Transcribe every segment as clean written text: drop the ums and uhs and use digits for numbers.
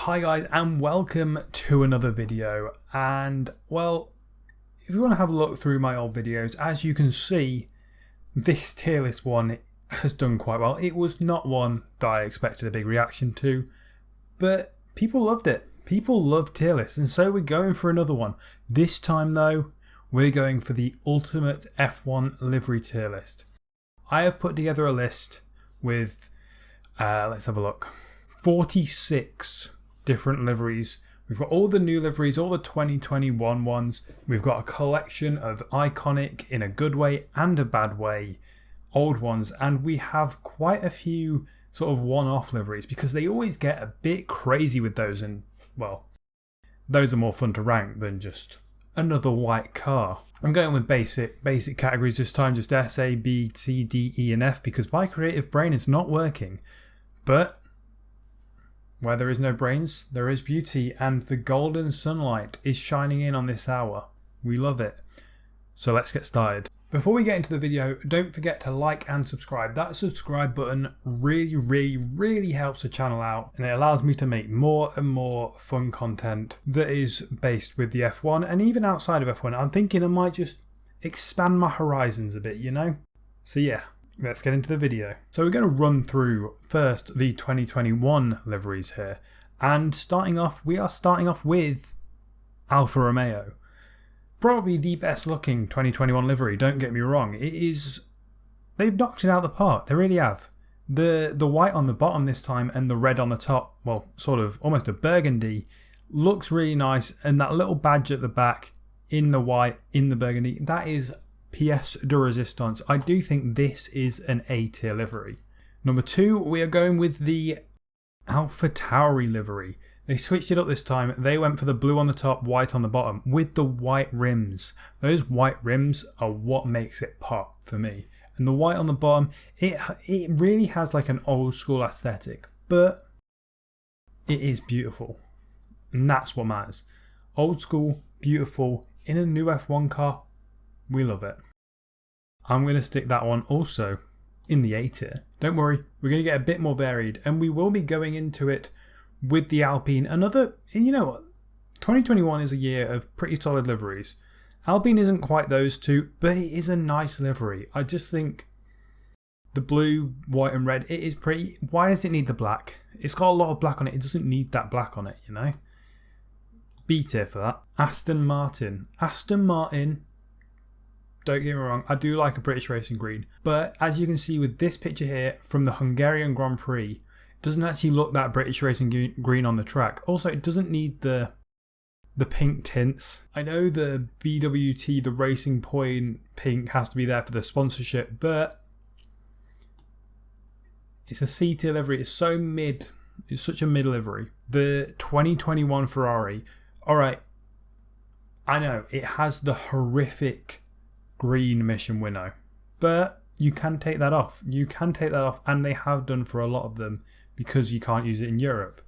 Hi guys and welcome to another video, and well, if you want to have a look through my old videos, as you can see, this tier list one has done quite well. It was not one that I expected a big reaction to, but people loved it. People love tier lists, and so we're going for another one. This time though, we're going for the ultimate F1 livery tier list. I have put together a list with, let's have a look, 46 different liveries. We've got all the new liveries, all the 2021 ones. We've got a collection of iconic, in a good way and a bad way, old ones, and we have quite a few sort of one-off liveries because they always get a bit crazy with those, and well, those are more fun to rank than just another white car. I'm going with basic categories this time, just S, A, B, C, D, E and F, because my creative brain is not working. But where there is no brains, there is beauty, and the golden sunlight is shining in on this hour. We love it. So let's get started. Before we get into the video, don't forget to like and subscribe. That subscribe button really helps the channel out, and it allows me to make more and more fun content that is based with the F1 and even outside of F1. I'm thinking I might just expand my horizons a bit, you know? So yeah, let's get into the video. So we're going to run through first the 2021 liveries here, and we are starting off with Alfa Romeo. Probably the best looking 2021 livery, don't get me wrong. They've knocked it out of the park, they really have. The white on the bottom this time and the red on the top, well, sort of almost a burgundy, looks really nice, and that little badge at the back in the white, in the burgundy, that is pièce de résistance. I do think this is an A tier livery. Number 2, we are going with the Alpha Tauri livery. They switched it up this time. They went for the blue on the top, white on the bottom, with the white rims. Those white rims are what makes it pop for me. And the white on the bottom, it really has like an old school aesthetic, but it is beautiful. And that's what matters. Old school, beautiful, in a new F1 car, we love it. I'm going to stick that one also in the A tier. Don't worry, we're going to get a bit more varied, and we will be going into it with the Alpine. Another, you know what, 2021 is a year of pretty solid liveries. Alpine isn't quite those two, but it is a nice livery. I just think the blue, white and red, it is pretty. Why does it need the black? It's got a lot of black on it. It doesn't need that black on it, you know. B tier for that. Aston Martin. Aston Martin, don't get me wrong, I do like a British racing green, but as you can see with this picture here from the Hungarian Grand Prix, doesn't actually look that British racing green on the track. Also, it doesn't need the pink tints. I know the BWT, the Racing Point pink, has to be there for the sponsorship, but it's a C tier livery. It's so mid. It's such a mid livery. The 2021 Ferrari. Alright, I know it has the horrific green mission winnow, but you can take that off. You can take that off, and they have done for a lot of them, because you can't use it in Europe.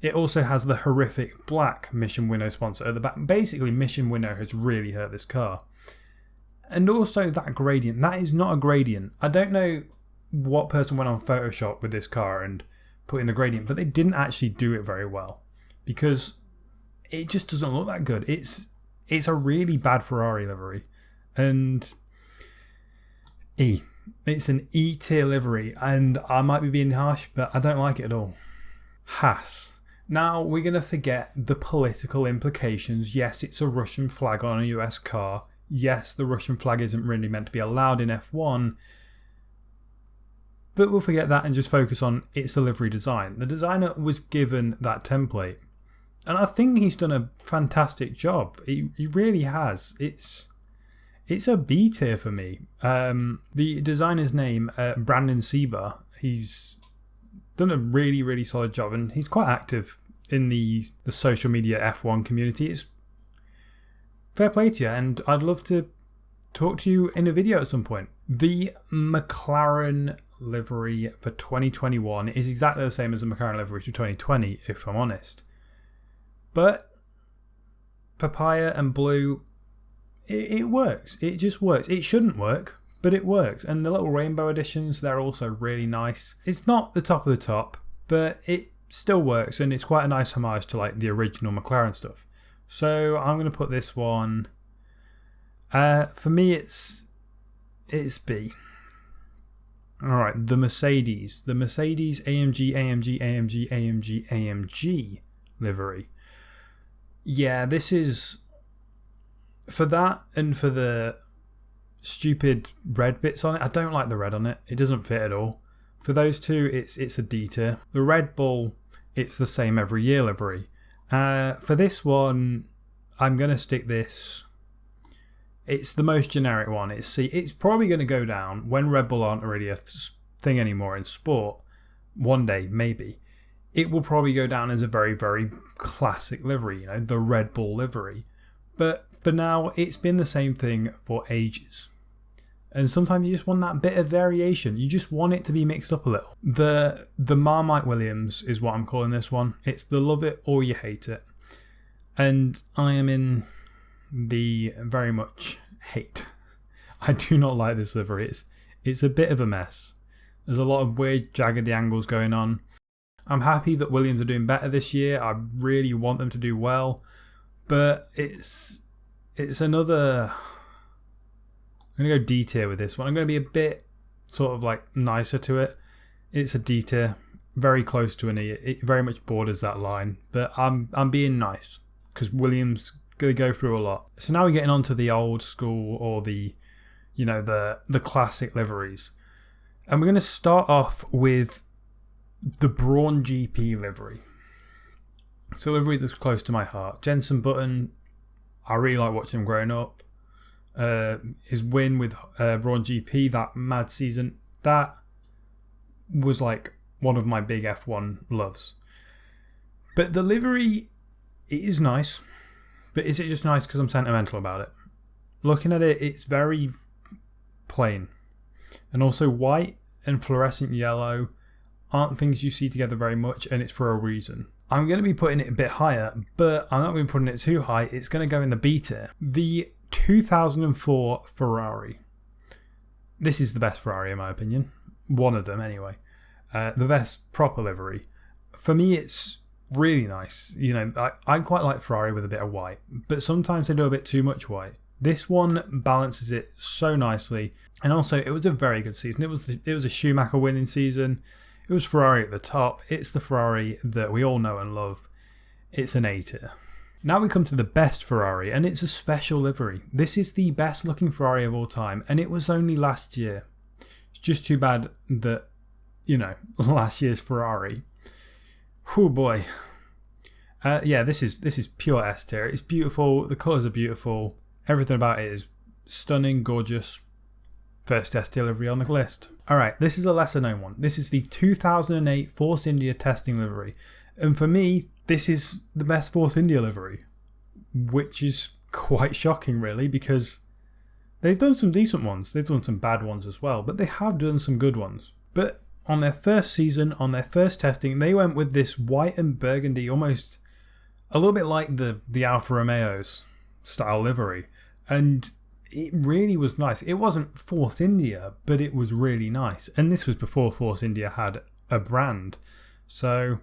It also has the horrific black mission winnow sponsor at the back. Basically, mission winnow has really hurt this car. And also that gradient, that is not a gradient. I don't know what person went on Photoshop with this car and put in the gradient, but they didn't actually do it very well, because it just doesn't look that good. It's a really bad Ferrari livery. And E. It's an E tier livery, and I might be being harsh, but I don't like it at all. Haas. Now we're going to forget the political implications. Yes, it's a Russian flag on a US car. Yes, the Russian flag isn't really meant to be allowed in F1. But we'll forget that and just focus on its a livery design. The designer was given that template, and I think he's done a fantastic job. He really has. It's a B tier for me. The designer's name, Brandon Sieber, he's done a really solid job, and he's quite active in the social media F1 community. It's fair play to you, and I'd love to talk to you in a video at some point. The McLaren livery for 2021 is exactly the same as the McLaren livery for 2020, if I'm honest. But papaya and blue, it works. It just works. It shouldn't work, but it works. And the little rainbow editions, they're also really nice. It's not the top of the top, but still works, and it's quite a nice homage to like the original McLaren stuff. So I'm going to put this one, for me it's B. Alright, the Mercedes AMG livery. Yeah, this is, for that and for the stupid red bits on it, I don't like the red on it. It doesn't fit at all. For those two, it's a D tier. The Red Bull, it's the same every year livery. For this one, I'm going to stick this. It's the most generic one. It's C. It's probably going to go down when Red Bull aren't really a thing anymore in sport. One day, maybe. It will probably go down as a very, very classic livery, you know, the Red Bull livery. But for now, it's been the same thing for ages. And sometimes you just want that bit of variation. You just want it to be mixed up a little. The Marmite Williams is what I'm calling this one. It's the love it or you hate it. And I am in the very much hate. I do not like this livery. It's a bit of a mess. There's a lot of weird jaggedy angles going on. I'm happy that Williams are doing better this year. I really want them to do well. But it's another... I'm going to go D tier with this one. I'm going to be a bit sort of like nicer to it. It's a D tier. Very close to an E. It very much borders that line. But I'm being nice because Williams going to go through a lot. So now we're getting on to the old school or the classic liveries. And we're going to start off with the Brawn GP livery. It's a livery that's close to my heart. Jenson Button, I really like watching him growing up. His win with Brawn GP, that mad season, that was like one of my big F1 loves. But the livery, it is nice. But is it just nice because I'm sentimental about it? Looking at it, it's very plain. And also white and fluorescent yellow aren't things you see together very much, and it's for a reason. I'm going to be putting it a bit higher, but I'm not going to be putting it too high. It's going to go in the B tier. The 2004 Ferrari. This is the best Ferrari in my opinion. One of them anyway. The best proper livery. For me, it's really nice. You know, I quite like Ferrari with a bit of white, but sometimes they do a bit too much white. This one balances it so nicely, and also it was a very good season. It was a Schumacher winning season. It was Ferrari at the top. It's the Ferrari that we all know and love. It's an A tier. Now we come to the best Ferrari, and it's a special livery. This is the best looking Ferrari of all time, and it was only last year. It's just too bad that, you know, last year's Ferrari. Oh boy. Yeah, this is pure S tier. It's beautiful. The colours are beautiful. Everything about it is stunning, gorgeous. First S tier livery on the list. Alright, this is a lesser known one. This is the 2008 Force India testing livery. And for me, this is the best Force India livery. Which is quite shocking really, because they've done some decent ones. They've done some bad ones as well, but they have done some good ones. But on their first season, on their first testing, they went with this white and burgundy, almost a little bit like the Alfa Romeo's style livery. And it really was nice. It wasn't Force India, but it was really nice. And this was before Force India had a brand. So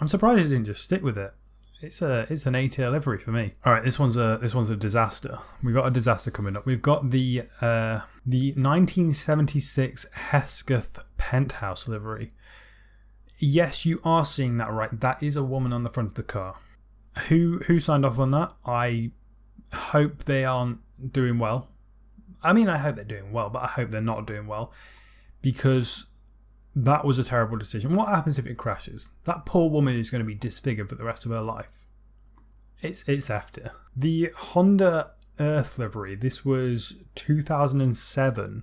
I'm surprised it didn't just stick with it. It's an A tier livery for me. All right, this one's a disaster. We've got a disaster coming up. We've got the 1976 Hesketh Penthouse livery. Yes, you are seeing that right. That is a woman on the front of the car. Who signed off on that? I hope they aren't doing well. I mean, I hope they're doing well, but I hope they're not doing well, because that was a terrible decision. What happens if it crashes? That poor woman is going to be disfigured for the rest of her life. It's F tier. The Honda Earth livery. This was 2007.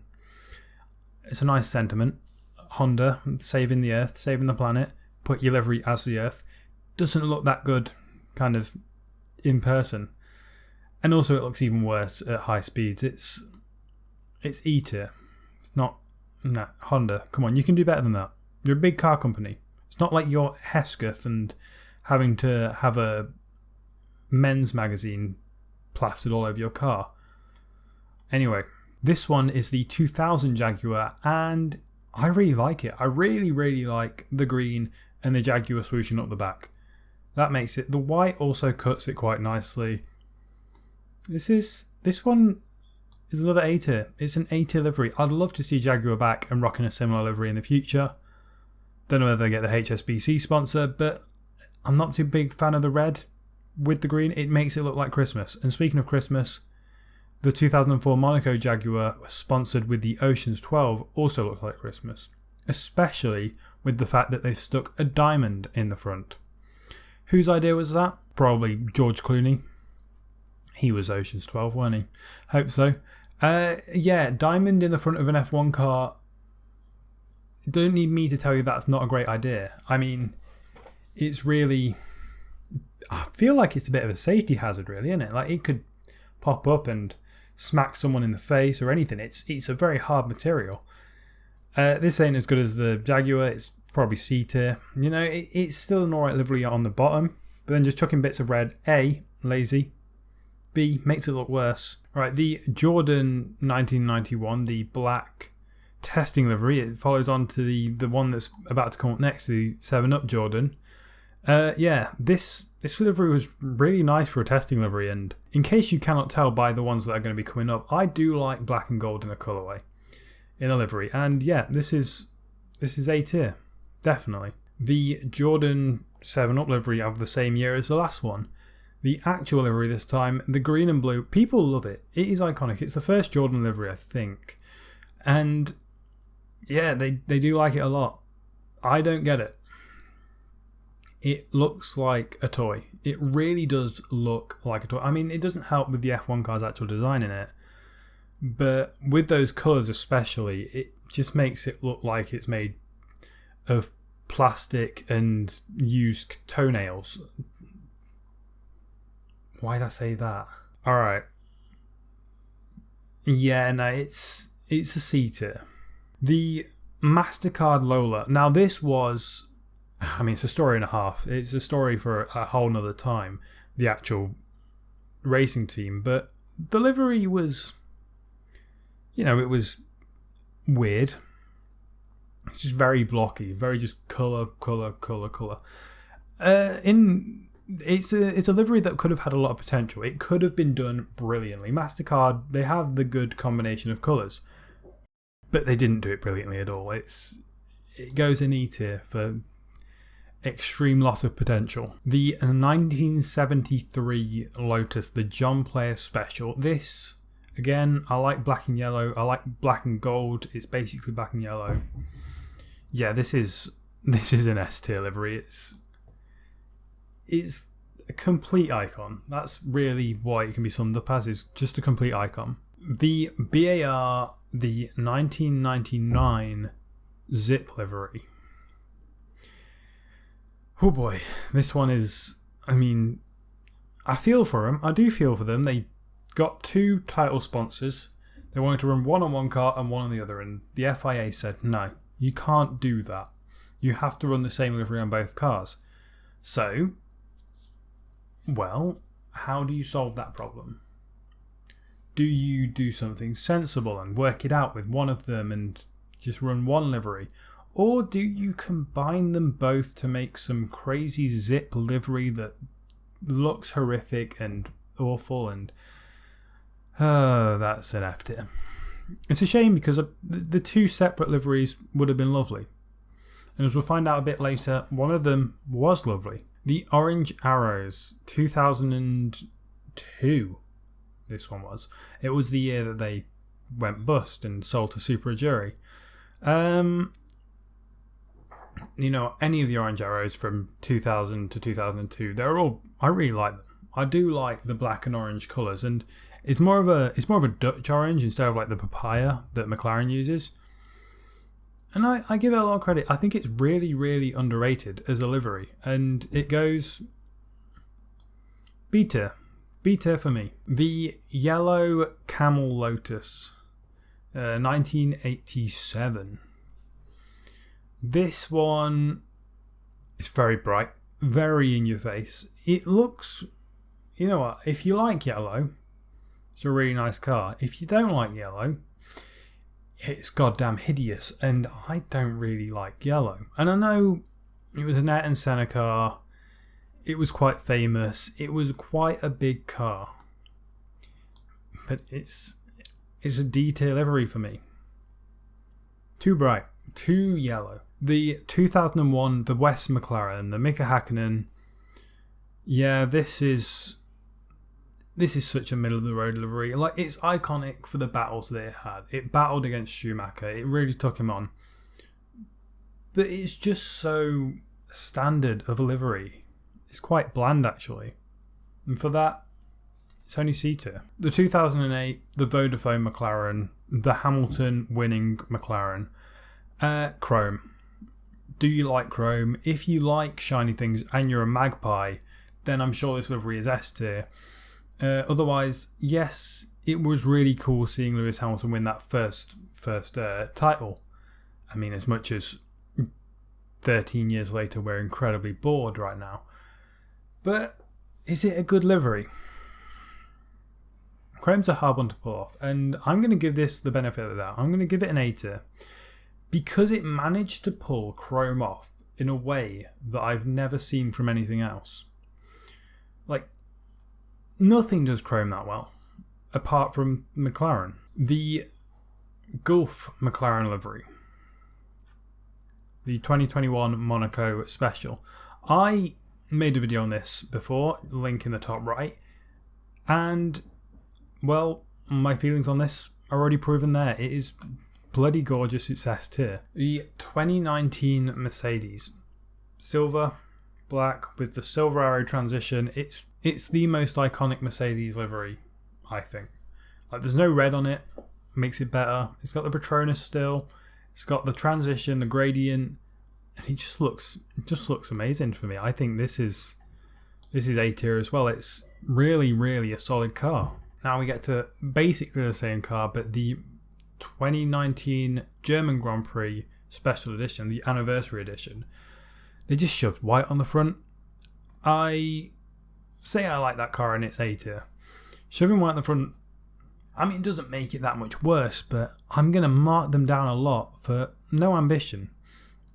It's a nice sentiment. Honda, saving the Earth, saving the planet. Put your livery as the Earth. Doesn't look that good, kind of, in person. And also it looks even worse at high speeds. It's E tier. It's not... Nah, Honda, come on, you can do better than that. You're a big car company. It's not like you're Hesketh and having to have a men's magazine plastered all over your car. Anyway, this one is the 2000 Jaguar, and I really like it. I really, really like the green and the Jaguar swooshing up the back. That makes it. The white also cuts it quite nicely. This one is another A tier. It's an A tier livery. I'd love to see Jaguar back and rocking a similar livery in the future. Don't know whether they get the HSBC sponsor, but I'm not too big fan of the red with the green. It makes it look like Christmas. And speaking of Christmas, the 2004 Monaco Jaguar sponsored with the Oceans 12 also looks like Christmas, especially with the fact that they've stuck a diamond in the front. Whose idea was that? Probably George Clooney. He was Oceans 12, wasn't he? Hope so. Yeah, diamond in the front of an F1 car. Don't need me to tell you that's not a great idea. I mean, it's really... I feel like it's a bit of a safety hazard, really, isn't it? Like, it could pop up and smack someone in the face or anything. It's a very hard material. This ain't as good as the Jaguar. It's probably C tier. You know, it's still an alright livery on the bottom, but then just chucking bits of red. A, lazy. B, makes it look worse. Alright, the Jordan 1991, the black testing livery, it follows on to the one that's about to come up next, the 7-Up Jordan. Yeah, this livery was really nice for a testing livery, and in case you cannot tell by the ones that are going to be coming up, I do like black and gold in a colourway in a livery, and yeah, this is A tier, definitely. The Jordan 7-Up livery of the same year as the last one. The actual livery this time, the green and blue, people love it. It is iconic. It's the first Jordan livery, I think. And yeah, they do like it a lot. I don't get it. It looks like a toy. It really does look like a toy. I mean, it doesn't help with the F1 car's actual design in it. But with those colours especially, it just makes it look like it's made of plastic and used toenails. Why did I say that? Alright. Yeah, no, it's a C tier. The Mastercard Lola. Now this was... I mean, it's a story and a half. It's a story for a whole nother time. The actual racing team. But the livery was... You know, it was weird. It's just very blocky. Very just colour. It's a livery that could have had a lot of potential. It could have been done brilliantly. Mastercard, they have the good combination of colours, but they didn't do it brilliantly at all. It goes in E tier for extreme loss of potential. The 1973 Lotus, the John Player Special. This, again, I like black and yellow. I like black and gold. It's basically black and yellow. Yeah, this is an S tier livery. It's a complete icon. That's really what it can be summed up as, is just a complete icon. The BAR, the 1999 Zip livery. Oh boy, this one is, I mean, I feel for them. I do feel for them. They got two title sponsors. They wanted to run one on one car and one on the other, and the FIA said, no, you can't do that. You have to run the same livery on both cars. So... well, how do you solve that problem? Do you do something sensible and work it out with one of them and just run one livery? Or do you combine them both to make some crazy Zip livery that looks horrific and awful? And that's an F tier. It's a shame because the two separate liveries would have been lovely. And as we'll find out a bit later, one of them was lovely. The Orange Arrows, 2002, this one was. It was the year that they went bust and sold to Superaguri. You know, any of the Orange Arrows from 2000 to 2002, they're all, I really like them. I do like the black and orange colours, and it's more of a Dutch orange instead of like the papaya that McLaren uses. And I give it a lot of credit. I think it's really, really underrated as a livery. And it goes B tier. B tier for me. The yellow Camel Lotus. 1987. This one is very bright. Very in your face. It looks... You know what? If you like yellow, it's a really nice car. If you don't like yellow... it's goddamn hideous, and I don't really like yellow. And I know It was an Ayrton Senna car. It was quite famous. It was quite a big car. But it's a detail livery for me. Too bright. Too yellow. The 2001, the West McLaren, the Mika Hakkinen. Yeah, this is such a middle of the road livery. Like, it's iconic for the battles that it had. It battled against Schumacher. It really took him on. But it's just so standard of a livery. It's quite bland, actually. And for that, it's only C tier. The 2008, the Vodafone McLaren, the Hamilton winning McLaren. Chrome. Do you like chrome? If you like shiny things and you're a magpie, then I'm sure this livery is S tier. Otherwise, yes, it was really cool seeing Lewis Hamilton win that first title. I mean, as much as 13 years later, we're incredibly bored right now. But is it a good livery? Chrome's a hard one to pull off, and I'm going to give this the benefit of the doubt. I'm going to give it an A tier because it managed to pull chrome off in a way that I've never seen from anything else. Like, nothing does chrome that well, apart from McLaren. The Gulf McLaren livery. The 2021 Monaco Special. I made a video on this before, link in the top right. And, well, my feelings on this are already proven there. It is bloody gorgeous, it's S tier. The 2019 Mercedes. Silver, black, with the silver arrow transition. It's the most iconic Mercedes livery, I think. Like, there's no red on it, makes it better. It's got the Petronas still. It's got the transition, the gradient, and it just looks amazing for me. I think this is A tier as well. It's really, really a solid car. Now we get to basically the same car, but the 2019 German Grand Prix Special Edition, the Anniversary Edition. They just shoved white on the front. I say I like that car and it's A tier. Shoving white on the front, I mean, it doesn't make it that much worse, but I'm going to mark them down a lot for no ambition.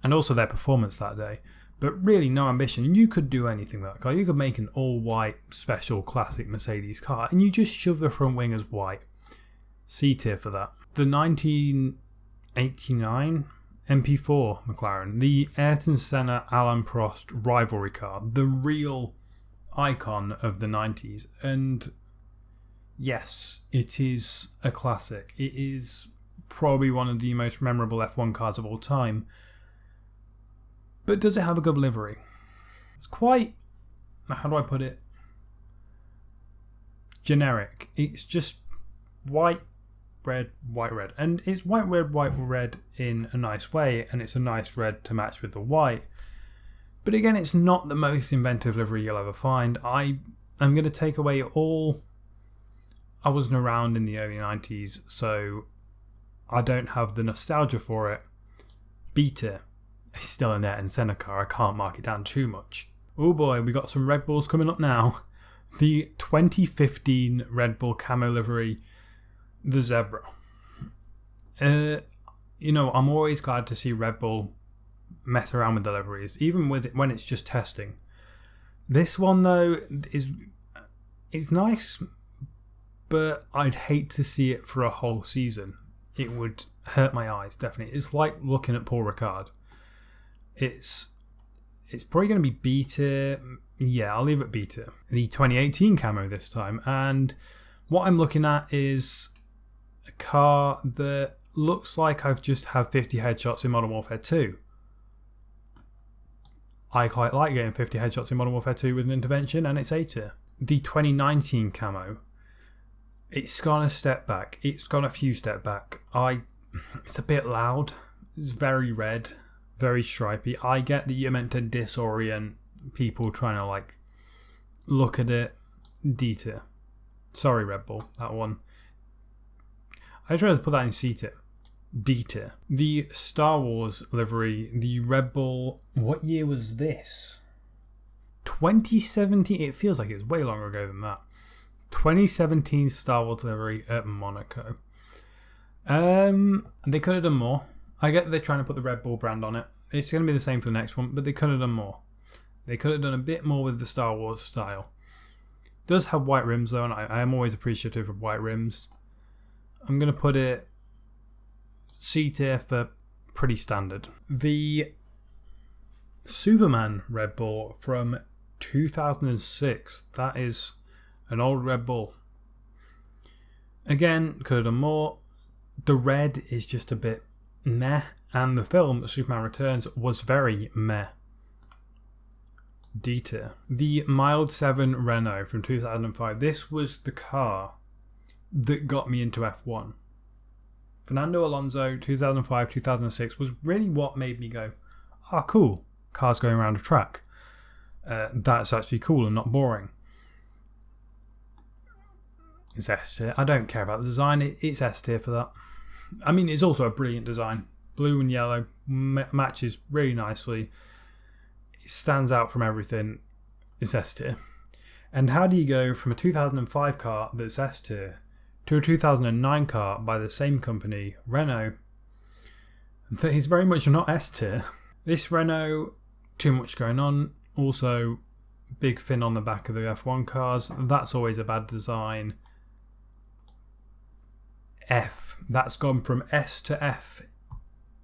And also their performance that day. But really no ambition. You could do anything with that car. You could make an all-white special classic Mercedes car and you just shove the front wing as white. C tier for that. The 1989 MP4 McLaren. The Ayrton Senna Alain Prost rivalry car. The real icon of the 90s. And yes, it is a classic. It is probably one of the most memorable F1 cars of all time. But does it have a good livery? It's quite, how do I put it? Generic. It's just white, red, white, red. And it's white, red in a nice way. And it's a nice red to match with the white. But again, it's not the most inventive livery you'll ever find. I'm going to take away all... I wasn't around in the early 90s, so I don't have the nostalgia for it. B tier. It's still an Ayrton Senna car. I can't mark it down too much. Oh boy, we got some Red Bulls coming up now. The 2015 Red Bull camo livery, the Zebra. I'm always glad to see Red Bull mess around with the liveries, even with it when it's just testing. This one though is nice, but I'd hate to see it for a whole season. It would hurt my eyes, definitely. It's like looking at Paul Ricard. It's probably going to be B tier. Yeah, I'll leave it B tier. The 2018 camo this time. And what I'm looking at is a car that looks like I've just had 50 headshots in Modern Warfare 2. I quite like getting 50 headshots in Modern Warfare 2 with an intervention, and it's A tier. The 2019 camo. It's gone a step back. It's gone a few steps back. It's a bit loud. It's very red. Very stripy. I get that you're meant to disorient people trying to look at it. D tier. Sorry, Red Bull, that one. I just wanted to put that in C tier. D tier. The Star Wars livery, the Red Bull. What year was this? 2017. It feels like it was way longer ago than that. 2017 Star Wars livery at Monaco. They could have done more. I get that they're trying to put the Red Bull brand on it. It's going to be the same for the next one, but they could have done more. They could have done a bit more with the Star Wars style. It does have white rims though, and I am always appreciative of white rims. I'm going to put it C tier for pretty standard. The Superman Red Bull from 2006. That is an old Red Bull. Again, could have done more. The red is just a bit meh, and the film Superman Returns was very meh. D tier. The Mild 7 Renault from 2005. This was the car that got me into F1. Fernando Alonso, 2005, 2006 was really what made me go, oh cool, cars going around a track. That's actually cool and not boring. It's S tier. I don't care about the design, it's S tier for that. I mean, it's also a brilliant design. Blue and yellow matches really nicely. It stands out from everything. It's S tier. And how do you go from a 2005 car that's S tier to a 2009 car by the same company, Renault, that is very much not S tier? This Renault, too much going on. Also, big fin on the back of the F1 cars. That's always a bad design. F. That's gone from S to F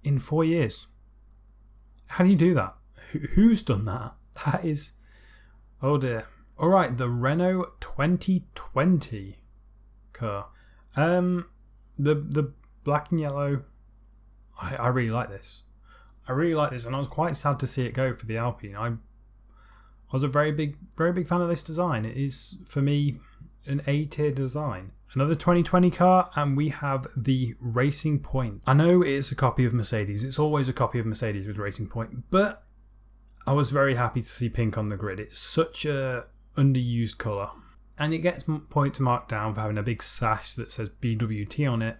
in 4 years. How do you do that? Who's done that? That is... oh dear. Alright, the Renault 2020 car. The black and yellow. I really like this. I really like this, and I was quite sad to see it go for the Alpine. I was a very big fan of this design. It is, for me, an A-tier design. Another 2020 car, and we have the Racing Point. I know it's a copy of Mercedes. It's always a copy of Mercedes with Racing Point, but I was very happy to see pink on the grid. It's such a underused colour. And it gets points marked down for having a big sash that says BWT on it.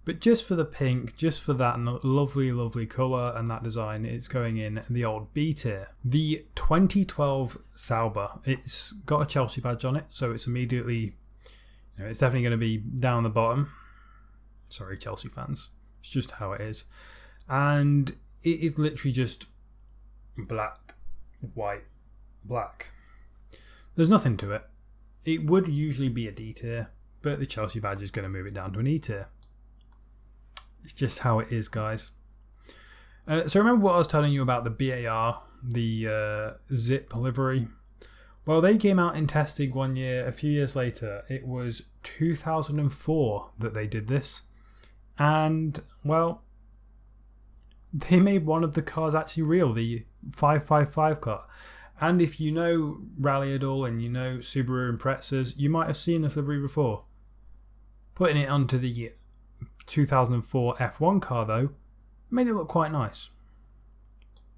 But just for the pink, just for that lovely, lovely colour and that design, it's going in the old B tier. The 2012 Sauber, it's got a Chelsea badge on it, so it's immediately, it's definitely going to be down the bottom. Sorry, Chelsea fans. It's just how it is. And it is literally just black, white, black. There's nothing to it. It would usually be a D tier, but the Chelsea badge is going to move it down to an E tier. It's just how it is, guys. So remember what I was telling you about the BAR, the Zip Livery? Well, they came out in testing 1 year. A few years later, it was 2004 that they did this. And, well, they made one of the cars actually real, the 555 car. And if you know Rally at all and you know Subaru Imprezas, you might have seen this livery before. Putting it onto the 2004 F1 car, though, made it look quite nice.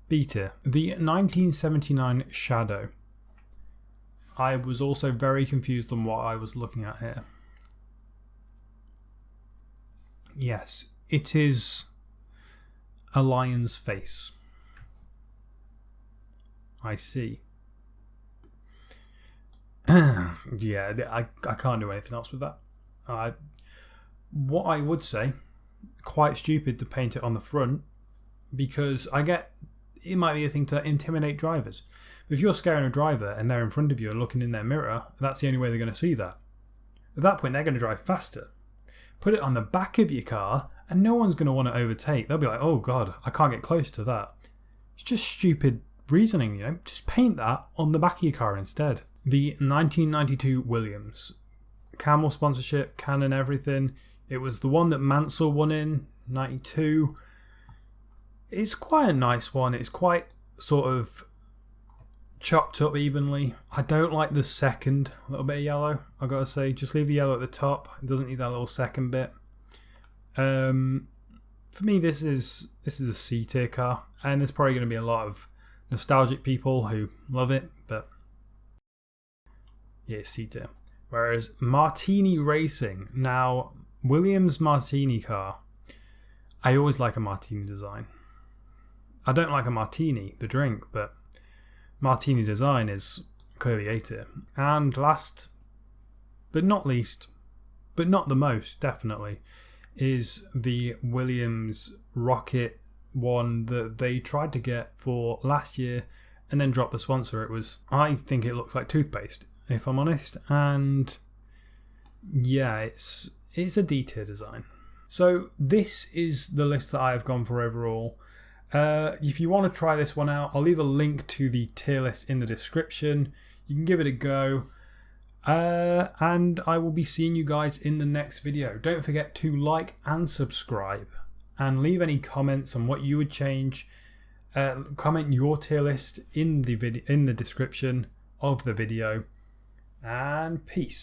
B tier. The 1979 Shadow. I was also very confused on what I was looking at here. Yes, it is a lion's face. I see. Yeah, I can't do anything else with that. What I would say, quite stupid to paint it on the front, because I get it might be a thing to intimidate drivers. But if you're scaring a driver and they're in front of you and looking in their mirror, that's the only way they're going to see that. At that point, they're going to drive faster. Put it on the back of your car and no one's going to want to overtake. They'll be like, oh God, I can't get close to that. It's just stupid reasoning, Just paint that on the back of your car instead. The 1992 Williams. Camel sponsorship, Canon, everything. It was the one that Mansell won in 92. It's quite a nice one. It's quite sort of chopped up evenly. I don't like the second little bit of yellow, I've got to say. Just leave the yellow at the top. It doesn't need that little second bit. For me, this is a C tier car, and there's probably going to be a lot of nostalgic people who love it, but yeah, it's C tier. Whereas Martini Racing, now Williams Martini car, I always like a Martini design. I don't like a martini, the drink, but Martini design is clearly A tier. And last but not least, but not the most, definitely, is the Williams Rocket one that they tried to get for last year and then dropped the sponsor. I think it looks like toothpaste, if I'm honest, and yeah, it's a D-tier design. So this is the list that I have gone for overall. If you want to try this one out, I'll leave a link to the tier list in the description. You can give it a go. And I will be seeing you guys in the next video. Don't forget to like and subscribe, and leave any comments on what you would change. Comment your tier list in the description of the video, and peace.